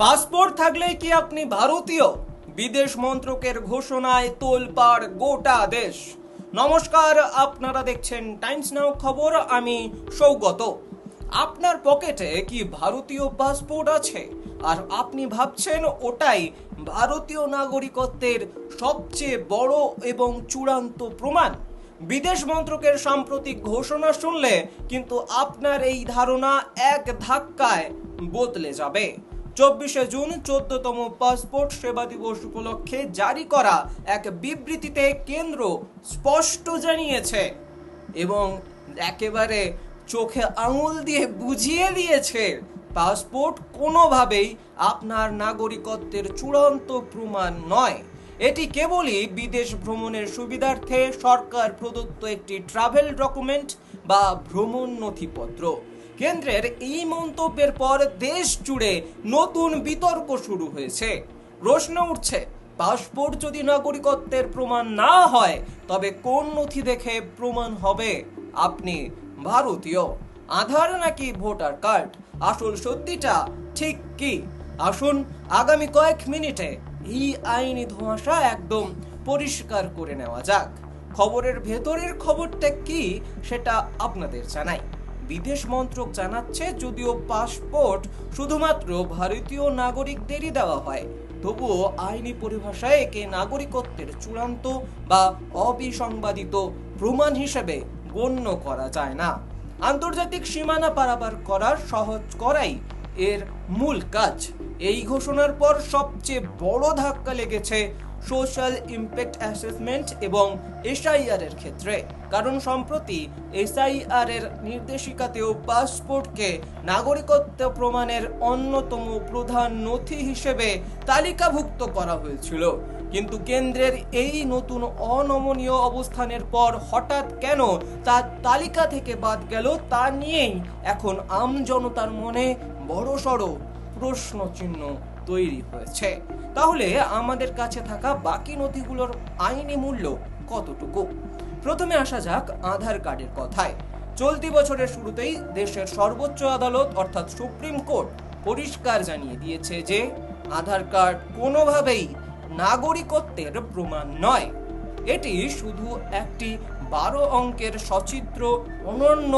Passport থাকলে কি আপনি ভারতীয়? বিদেশ মন্ত্রকের ঘোষণায় তোলপাড় গোটা দেশ। নমস্কার, আপনারা দেখছেন টাইমস নাও খবর। আমি সৌগত। আপনার পকেটে কি ভারতীয় পাসপোর্ট আছে আর আপনি ভাবছেন ওটাই ভারতীয় নাগরিকত্বের সবচেয়ে বড় এবং চূড়ান্ত প্রমাণ? বিদেশ মন্ত্রকের সাম্প্রতিক ঘোষণা শুনলে কিন্তু আপনার এই ধারণা এক ধাক্কায় বদলে যাবে। 24শে জুন 14তম পাসপোর্ট সেবা দিবস উপলক্ষে জারি করা এক বিবৃতিতে কেন্দ্র স্পষ্ট জানিয়েছে এবং একেবারে চোখে আঙুল দিয়ে বুঝিয়ে দিয়েছে, পাসপোর্ট কোনোভাবেই আপনার নাগরিকত্বের চূড়ান্ত প্রমাণ নয়। এটি কেবলই বিদেশ ভ্রমণের সুবিধার্থে সরকার প্রদত্ত একটি ট্রাভেল ডকুমেন্ট বা ভ্রমণ নথিপত্র। কেন্দ্রের এই মন্তব্যের পর দেশ জুড়ে নতুন বিতর্ক শুরু হয়েছে। প্রশ্ন উঠছে, পাসপোর্ট যদি নাগরিকত্বের প্রমাণ না হয় তবে কোন নথি দেখে প্রমাণ হবে আপনি ভারতীয়? আধার নাকি ভোটার কার্ড? আসল সত্যিটা ঠিক কি? আসুন আগামী কয়েক মিনিটে এই আইনি ধোঁয়াশা একদম পরিষ্কার করে নেওয়া যাক। খবরের ভেতরের খবরটা কি সেটা আপনাদের জানাই। বিদেশ মন্ত্রক জানাচ্ছে, যদিও পাসপোর্ট শুধুমাত্র ভারতীয় নাগরিকদেরই দেওয়া হয়, তবুও আইনি পরিভাষায় একে নাগরিকত্বের চূড়ান্ত বা অবিসংবাদিত প্রমাণ হিসেবে গণ্য করা যায় না। আন্তর্জাতিক সীমানা পারাপার করা সহজ করাই এর মূল কাজ। এই ঘোষণার পর সবচেয়ে বড় ধাক্কা লেগেছে সোশ্যাল ইমপ্যাক্ট অ্যাসেসমেন্ট এবং এসআইআর এর ক্ষেত্রে, কারণ সম্প্রতি এসআইআর এর নির্দেশিকাতেও পাসপোর্টকে নাগরিকত্ব প্রমাণের অন্যতম প্রধান নথি হিসেবে তালিকাভুক্ত করা হয়েছিল। কিন্তু কেন্দ্রের এই নতুন অনমনীয় অবস্থানের পর হঠাৎ কেন তার তালিকা থেকে বাদ গেল তা নিয়েই এখন আমজনতার মনে বড়সড় প্রশ্ন চিহ্ন তৈরি হয়েছে। তাহলে আমাদের কাছে থাকা বাকি নথিগুলোর আইনি মূল্য কতটুকু? প্রথমে আসা যাক আধার কার্ডের কথায়। চলতি বছরের শুরুতেই দেশের সর্বোচ্চ আদালত অর্থাৎ সুপ্রিম কোর্ট পরিষ্কার জানিয়ে দিয়েছে যে আধার কার্ড কোনোভাবেই নাগরিকত্বের প্রমাণ নয়। এটি শুধু একটি 12 অঙ্কের সচিত্র অনন্য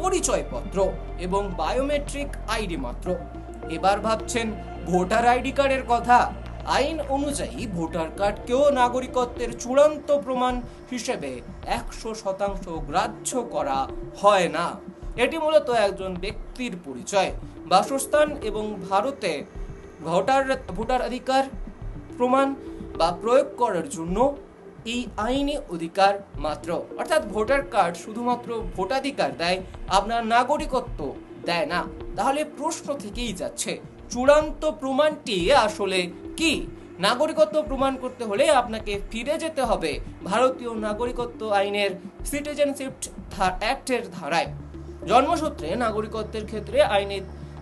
পরিচয়পত্র এবং বায়োমেট্রিক আইডি মাত্র। এবার ভাবছেন ভোটার আইডি কার্ডের কথা? আইন অনুযায়ী ভোটার কার্ডকেও নাগরিকত্বের চূড়ান্ত প্রমাণ হিসেবে 100% গ্রাহ্য করা হয় না। এটি মূলত একজন ব্যক্তির পরিচয়, বাসস্থান এবং ভারতে ভোটাধিকার প্রমাণ বা প্রয়োগ করার জন্য এই আইনি অধিকার মাত্র। অর্থাৎ ভোটার কার্ড শুধুমাত্র ভোটাধিকার দেয়, আপনার নাগরিকত্ব দেয় না। তাহলে প্রশ্ন থেকেই যাচ্ছে, চূড়ান্ত প্রমাণটি আসলে কি? নাগরিকত্ব প্রমাণ করতে হলে আপনাকে ফিরে যেতে হবে ভারতীয় নাগরিকত্ব আইনের সিটিজেনশিপ অ্যাক্টের ধারায়। জন্মসূত্রে নাগরিকত্বের ক্ষেত্রে আইনে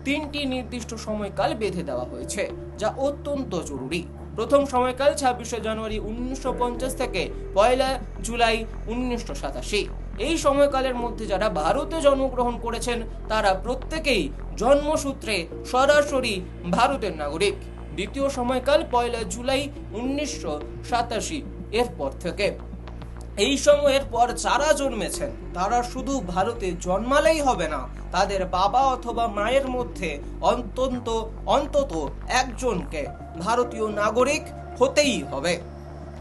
3টি নির্দিষ্ট সময়কাল বেঁধে দেওয়া হয়েছে, যা অত্যন্ত জরুরি। প্রথম সময়কাল 26শে জানুয়ারি 1950 থেকে 1 জুলাই 1987। এই সময়কালের মধ্যে যারা ভারতে জন্মগ্রহণ করেছেন তারা প্রত্যেকেই জন্মসূত্রে সরাসরি ভারতের নাগরিক। দ্বিতীয় সময়কাল 1 জুলাই 1987 এর পর থেকে। এই সময়ের পর যারা জন্মেছেন তারা শুধু ভারতে জন্মালেই হবে না, তাদের বাবা অথবা মায়ের মধ্যে অন্তত একজনকে ভারতীয় নাগরিক হতেই হবে।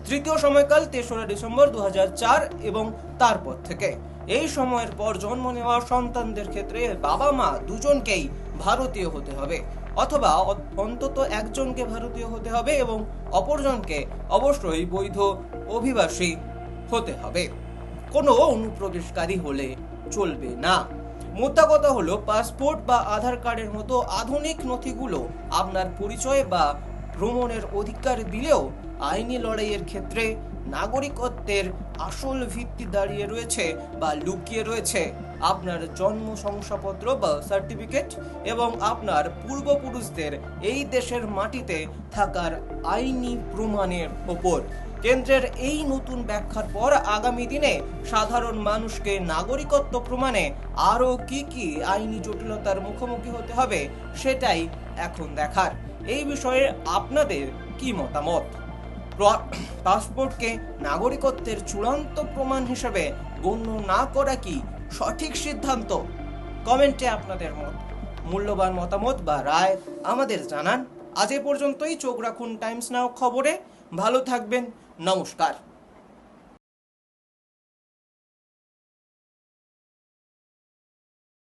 তৃতীয় সময়কাল 3রা ডিসেম্বর 2004 এবং তারপর থেকে। এই সময়ের পর জন্ম নেওয়া সন্তানদের ক্ষেত্রে বাবা মা দুজনকেই ভারতীয় হতে হবে, অথবা অন্তত একজনকে ভারতীয় হতে হবে এবং অপরজনকে অবশ্যই বৈধ অভিবাসী হতে হবে। কোনো অনুপ্রবেশকারী হলে চলবে না। মোদ্দা কথা হলো, পাসপোর্ট বা আধার কার্ডের মতো আধুনিক নথিগুলো আপনার পরিচয় বা ভ্রমণের অধিকার দিলেও আইনি লড়াইয়ের ক্ষেত্রে নাগরিকত্বের আসল ভিত্তি দাঁড়িয়ে রয়েছে বা লুকিয়ে রয়েছে আপনার জন্ম শংসাপত্র বা সার্টিফিকেট এবং আপনার পূর্বপুরুষদের এই দেশের মাটিতে থাকার আইনি প্রমাণের ওপর। কেন্দ্রের এই নতুন ব্যাখ্যার পর আগামী দিনে সাধারণ মানুষকে নাগরিকত্ব প্রমাণে আরো কি আইনি জটিলতার মুখোমুখি হতে হবে সেটাই এখন দেখার। এই বিষয়ে আপনাদের কি মতামত? পাসপোর্টকে নাগরিকত্বের চূড়ান্ত প্রমাণ হিসেবে গণ্য না করা কি সঠিক সিদ্ধান্ত? কমেন্টে আপনাদের মূল্যবান মতামত বা রায় আমাদের জানান। আজ এ পর্যন্তই। চোখ রাখুন টাইমস নাও খবরে। ভালো থাকবেন। নমস্কার।